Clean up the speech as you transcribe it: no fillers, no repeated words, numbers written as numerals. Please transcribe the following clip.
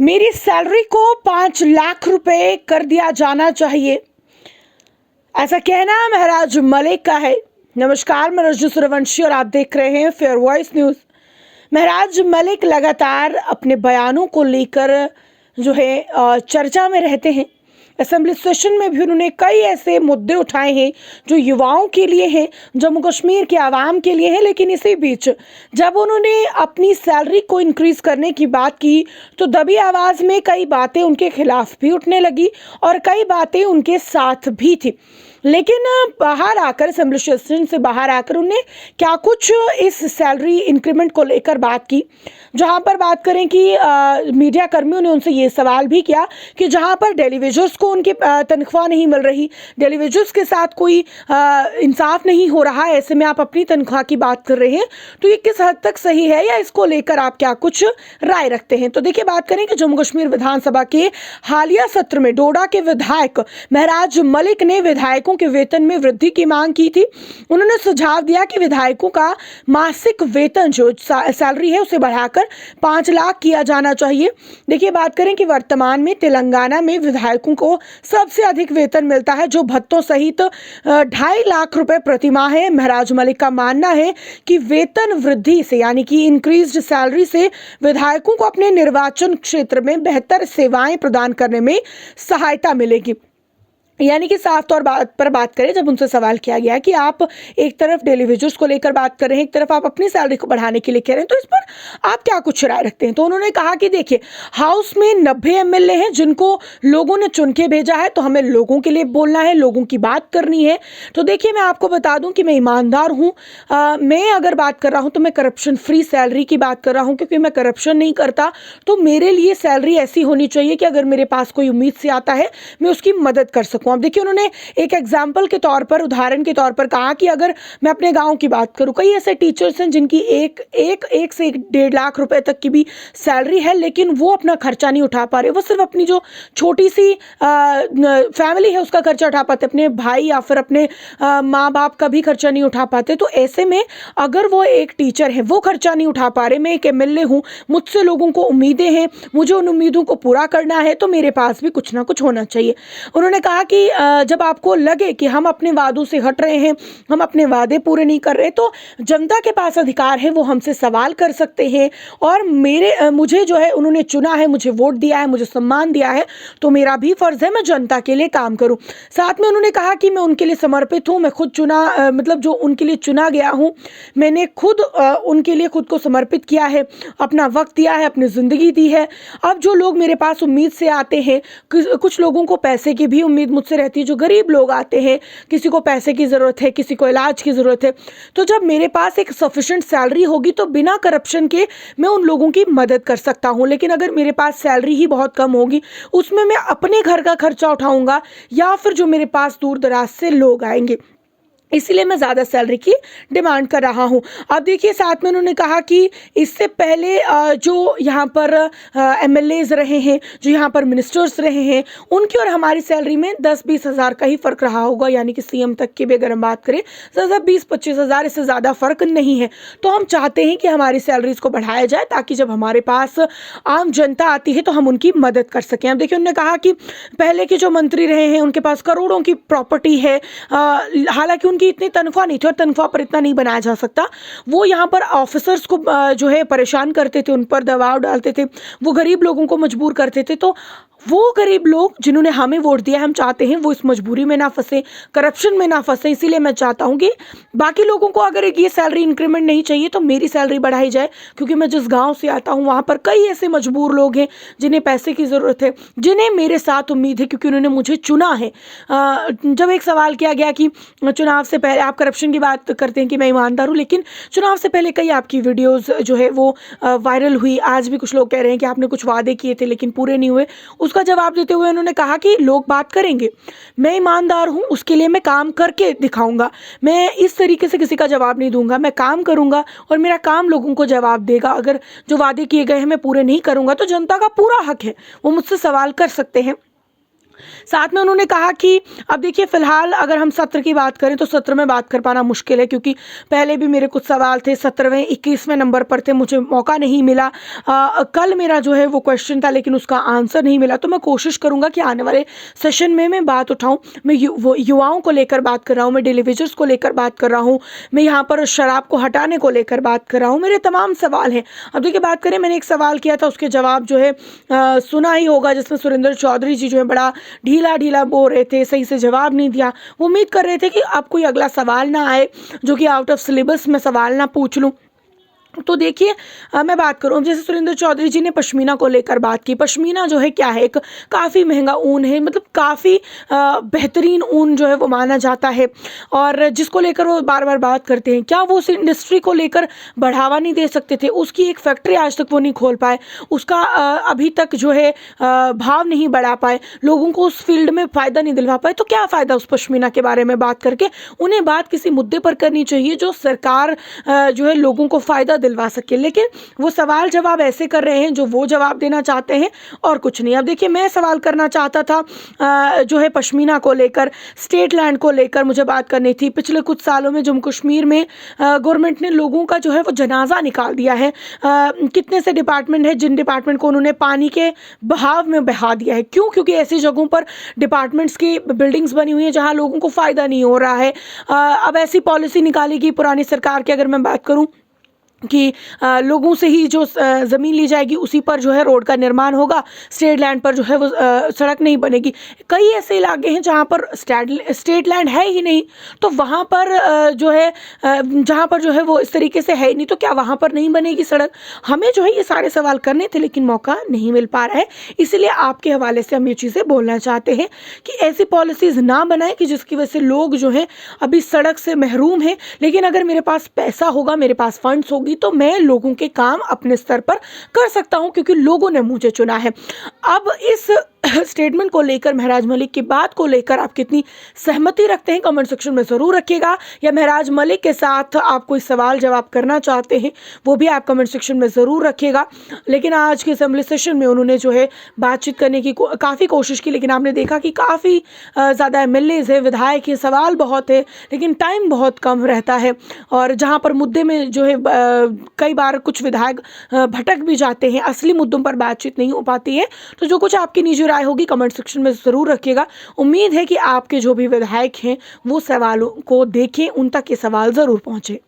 मेरी सैलरी को 5 लाख रुपए कर दिया जाना चाहिए, ऐसा कहना महराज मलिक का है। नमस्कार, मैं रजू सूर्यवंशी और आप देख रहे हैं फेयर वॉइस न्यूज़। महराज मलिक लगातार अपने बयानों को लेकर जो है चर्चा में रहते हैं। असेंबली सेशन में भी उन्होंने कई ऐसे मुद्दे उठाए हैं जो युवाओं के लिए हैं, जम्मू कश्मीर के आवाम के लिए हैं। लेकिन इसी बीच जब उन्होंने अपनी सैलरी को इंक्रीज़ करने की बात की तो दबी आवाज़ में कई बातें उनके खिलाफ भी उठने लगी और कई बातें उनके साथ भी थी। लेकिन बाहर आकर, असेंबली सेशन से बाहर आकर उन्होंने क्या कुछ इस सैलरी इंक्रीमेंट को लेकर बात की, जहां पर बात करें कि मीडिया कर्मियों ने उनसे ये सवाल भी किया कि जहां पर डेली वेजर्स को उनकी तनख्वाह नहीं मिल रही, डेली वेजर्स के साथ कोई इंसाफ नहीं हो रहा, ऐसे में आप अपनी तनख्वाह की बात कर रहे हैं, तो ये किस हद तक सही है या इसको लेकर आप क्या कुछ राय रखते हैं। तो देखिए, बात करें कि जम्मू कश्मीर विधानसभा के हालिया सत्र में डोडा के विधायक महराज मलिक ने विधायकों के वेतन में वृद्धि की मांग की थी। उन्होंने सुझाव दिया कि विधायकों का मासिक वेतन जो सैलरी है उसे बढ़ाकर 5 लाख किया जाना चाहिए। देखिए, बात करें कि वर्तमान में तेलंगाना में विधायकों को सबसे अधिक वेतन मिलता है, जो भत्तों सहित 2.5 लाख रुपए प्रति माह है। महराज मलिक का मानना है कि वेतन वृद्धि से, यानी कि इंक्रीज्ड सैलरी से, विधायकों को अपने निर्वाचन क्षेत्र में बेहतर सेवाएं प्रदान करने में सहायता मिलेगी। यानी कि साफ तौर पर बात करें, जब उनसे सवाल किया गया कि आप एक तरफ डेली वेजर्स को लेकर बात कर रहे हैं, एक तरफ आप अपनी सैलरी को बढ़ाने के लिए कह रहे हैं, तो इस पर आप क्या कुछ राय रखते हैं। तो उन्होंने कहा कि देखिए, हाउस में 90 एमएलए हैं जिनको लोगों ने चुन के भेजा है, तो हमें लोगों के लिए बोलना है, लोगों की बात करनी है। तो देखिए, मैं आपको बता दूं कि मैं ईमानदार हूँ। मैं अगर बात कर रहा हूँ तो मैं करप्शन फ्री सैलरी की बात कर रहा हूँ, क्योंकि मैं करप्शन नहीं करता। तो मेरे लिए सैलरी ऐसी होनी चाहिए कि अगर मेरे पास कोई उम्मीद से आता है, मैं उसकी मदद कर सकूँ। अब देखिए, उन्होंने एक एग्जाम्पल के तौर पर, उदाहरण के तौर पर कहा कि अगर मैं अपने गांव की बात करूं, कई ऐसे टीचर्स हैं जिनकी एक से 1.5 लाख रुपए तक की भी सैलरी है, लेकिन वो अपना खर्चा नहीं उठा पा रहे। वो सिर्फ अपनी जो छोटी सी फैमिली है उसका खर्चा उठा पाते, अपने भाई या फिर अपने माँ बाप का भी खर्चा नहीं उठा पाते। तो ऐसे में अगर वो एक टीचर है, वो खर्चा नहीं उठा पा रहे, मैं एक एमएलए हूँ, मुझसे लोगों को उम्मीदें हैं, मुझे उन उम्मीदों को पूरा करना है, तो मेरे पास भी कुछ ना कुछ होना चाहिए। उन्होंने कहा कि जब आपको लगे कि हम अपने वादों से हट रहे हैं, हम अपने वादे पूरे नहीं कर रहे, तो जनता के पास अधिकार है, वो हमसे सवाल कर सकते हैं। और मुझे जो है, उन्होंने चुना है, मुझे वोट दिया है, मुझे सम्मान दिया है, तो मेरा भी फर्ज है मैं जनता के लिए काम करूं। साथ में उन्होंने कहा कि मैं उनके लिए समर्पित हूं, मैं खुद मतलब जो उनके लिए चुना गया हूं, मैंने खुद उनके लिए खुद को समर्पित किया है, अपना वक्त दिया है, अपनी ज़िंदगी दी है। अब जो लोग मेरे पास उम्मीद से आते हैं, कुछ लोगों को पैसे की भी उम्मीद मुझसे रहती है, जो गरीब लोग आते हैं, किसी को पैसे की ज़रूरत है, किसी को इलाज की ज़रूरत है, तो जब मेरे पास एक सफिशिएंट सैलरी होगी तो बिना करप्शन के मैं उन लोगों की मदद कर सकता हूं। लेकिन अगर मेरे पास सैलरी ही बहुत कम होगी, उसमें मैं अपने घर का खर्चा उठाऊंगा या फिर जो मेरे पास दूर दराज से लोग आएंगे, इसलिए मैं ज़्यादा सैलरी की डिमांड कर रहा हूं। अब देखिए, साथ में उन्होंने कहा कि इससे पहले जो यहाँ पर एमएलएज रहे हैं, जो यहाँ पर मिनिस्टर्स रहे हैं, उनकी और हमारी सैलरी में 10-20 हज़ार का ही फ़र्क रहा होगा। यानी कि सीएम तक की भी अगर हम बात करें, ज़्यादा 20-25 हज़ार, इससे ज़्यादा फ़र्क नहीं है। तो हम चाहते हैं कि हमारी सैलरीज को बढ़ाया जाए, ताकि जब हमारे पास आम जनता आती है तो हम उनकी मदद कर सकें। अब देखिए, उन्होंने कहा कि पहले के जो मंत्री रहे हैं उनके पास करोड़ों की प्रॉपर्टी है, हालांकि उनकी इतनी तनख्वाह नहीं थी और तनख्वाह पर इतना नहीं बनाया जा सकता। वो यहाँ पर ऑफिसर्स को जो है परेशान करते थे, उन पर दबाव डालते थे, वो गरीब लोगों को मजबूर करते थे। तो वो गरीब लोग जिन्होंने हमें वोट दिया, हम चाहते हैं वो इस मजबूरी में ना फंसे, करप्शन में ना फंसे। इसीलिए मैं चाहता हूँ कि बाकी लोगों को अगर ये सैलरी इंक्रीमेंट नहीं चाहिए तो मेरी सैलरी बढ़ाई जाए, क्योंकि मैं जिस गांव से आता हूँ वहाँ पर कई ऐसे मजबूर लोग हैं जिन्हें पैसे की ज़रूरत है, जिन्हें मेरे साथ उम्मीद है, क्योंकि उन्होंने मुझे चुना है। जब एक सवाल किया गया कि चुनाव से पहले आप करप्शन की बात करते हैं कि मैं ईमानदार हूँ, लेकिन चुनाव से पहले कई आपकी वीडियोज़ जो है वो वायरल हुई। आज भी कुछ लोग कह रहे हैं कि आपने कुछ वादे किए थे लेकिन पूरे नहीं हुए। उसका जवाब देते हुए उन्होंने कहा कि लोग बात करेंगे, मैं ईमानदार हूं, उसके लिए मैं काम करके दिखाऊंगा। मैं इस तरीके से किसी का जवाब नहीं दूंगा, मैं काम करूंगा और मेरा काम लोगों को जवाब देगा। अगर जो वादे किए गए हैं मैं पूरे नहीं करूंगा तो जनता का पूरा हक है, वो मुझसे सवाल कर सकते हैं। साथ में उन्होंने कहा कि अब देखिए फ़िलहाल अगर हम सत्र की बात करें तो सत्र में बात कर पाना मुश्किल है, क्योंकि पहले भी मेरे कुछ सवाल थे 17वें 21वें नंबर पर थे, मुझे मौका नहीं मिला। कल मेरा जो है वो क्वेश्चन था लेकिन उसका आंसर नहीं मिला। तो मैं कोशिश करूँगा कि आने वाले सेशन में मैं बात उठाऊँ। मैं वो युवाओं को लेकर बात कर रहा हूँ, मैं डेली वेजर्स को लेकर बात कर रहा हूँ, मैं यहाँ पर शराब को हटाने को लेकर बात कर रहा हूँ। मेरे तमाम सवाल हैं। अब देखिए बात करें, मैंने एक सवाल किया था, उसके जवाब जो है सुना ही होगा, जिसमें सुरेंद्र चौधरी जी जो है बड़ा ढीला ढीला बोल रहे थे, सही से जवाब नहीं दिया। वो उम्मीद कर रहे थे कि अब कोई अगला सवाल ना आए जो कि आउट ऑफ सिलेबस में सवाल ना पूछ लूँ। तो देखिए मैं बात करूँ, जैसे सुरेंद्र चौधरी जी ने पश्मीना को लेकर बात की। पश्मीना जो है क्या है, एक काफ़ी महंगा ऊन है, मतलब काफ़ी बेहतरीन ऊन जो है वो माना जाता है, और जिसको लेकर वो बार बार बात करते हैं। क्या वो उस इंडस्ट्री को लेकर बढ़ावा नहीं दे सकते थे? उसकी एक फैक्ट्री आज तक वो नहीं खोल पाए, उसका अभी तक जो है भाव नहीं बढ़ा पाए, लोगों को उस फील्ड में फ़ायदा नहीं दिलवा पाए। तो क्या फ़ायदा उस पश्मीना के बारे में बात करके? उन्हें बात किसी मुद्दे पर करनी चाहिए जो सरकार जो है लोगों को फ़ायदा दिलवा सके, लेकिन वो सवाल जवाब ऐसे कर रहे हैं जो वो जवाब देना चाहते हैं और कुछ नहीं। अब देखिए मैं सवाल करना चाहता था जो है पश्मीना को लेकर, स्टेट लैंड को लेकर मुझे बात करनी थी। पिछले कुछ सालों में जम्मू कश्मीर में गवर्नमेंट ने लोगों का जो है वो जनाजा निकाल दिया है। कितने से डिपार्टमेंट है जिन डिपार्टमेंट को उन्होंने पानी के बहाव में बहा दिया है। क्यों? क्योंकि ऐसी जगहों पर डिपार्टमेंट्स की बिल्डिंग्स बनी हुई है जहां लोगों को फ़ायदा नहीं हो रहा है। अब ऐसी पॉलिसी निकालेगी पुरानी सरकार की, अगर मैं बात करूं, कि लोगों से ही जो ज़मीन ली जाएगी उसी पर जो है रोड का निर्माण होगा, स्टेट लैंड पर जो है वो सड़क नहीं बनेगी। कई ऐसे इलाके हैं जहाँ पर स्टेट लैंड है ही नहीं, तो वहाँ पर जो है जहाँ पर जो है वो इस तरीके से है ही नहीं, तो क्या वहाँ पर नहीं बनेगी सड़क? हमें जो है ये सारे सवाल करने थे लेकिन मौका नहीं मिल पा रहा है, इसीलिए आपके हवाले से हम ये चीज़ें बोलना चाहते हैं कि ऐसी पॉलिसीज़ ना बनाएं कि जिसकी वजह से लोग जो हैं अभी सड़क से महरूम हैं। लेकिन अगर मेरे पास पैसा होगा, मेरे पास फंड्स होगी, तो मैं लोगों के काम अपने स्तर पर कर सकता हूं, क्योंकि लोगों ने मुझे चुना है। अब इस स्टेटमेंट को लेकर, महराज मलिक की बात को लेकर आप कितनी सहमति रखते हैं कमेंट सेक्शन में ज़रूर रखिएगा, या महराज मलिक के साथ आप कोई सवाल जवाब करना चाहते हैं वो भी आप कमेंट सेक्शन में ज़रूर रखिएगा। लेकिन आज के असेंबली सेशन में उन्होंने जो है बातचीत करने की काफ़ी कोशिश की, लेकिन आपने देखा कि काफ़ी ज़्यादा एमएलएज़ है, विधायक है, सवाल बहुत है लेकिन टाइम बहुत कम रहता है, और जहाँ पर मुद्दे में जो है कई बार कुछ विधायक भटक भी जाते हैं, असली मुद्दों पर बातचीत नहीं हो पाती है। तो जो कुछ आपकी निजी राय होगी कमेंट सेक्शन में ज़रूर रखिएगा। उम्मीद है कि आपके जो भी विधायक हैं वो सवालों को देखें, उन तक ये सवाल ज़रूर पहुँचे।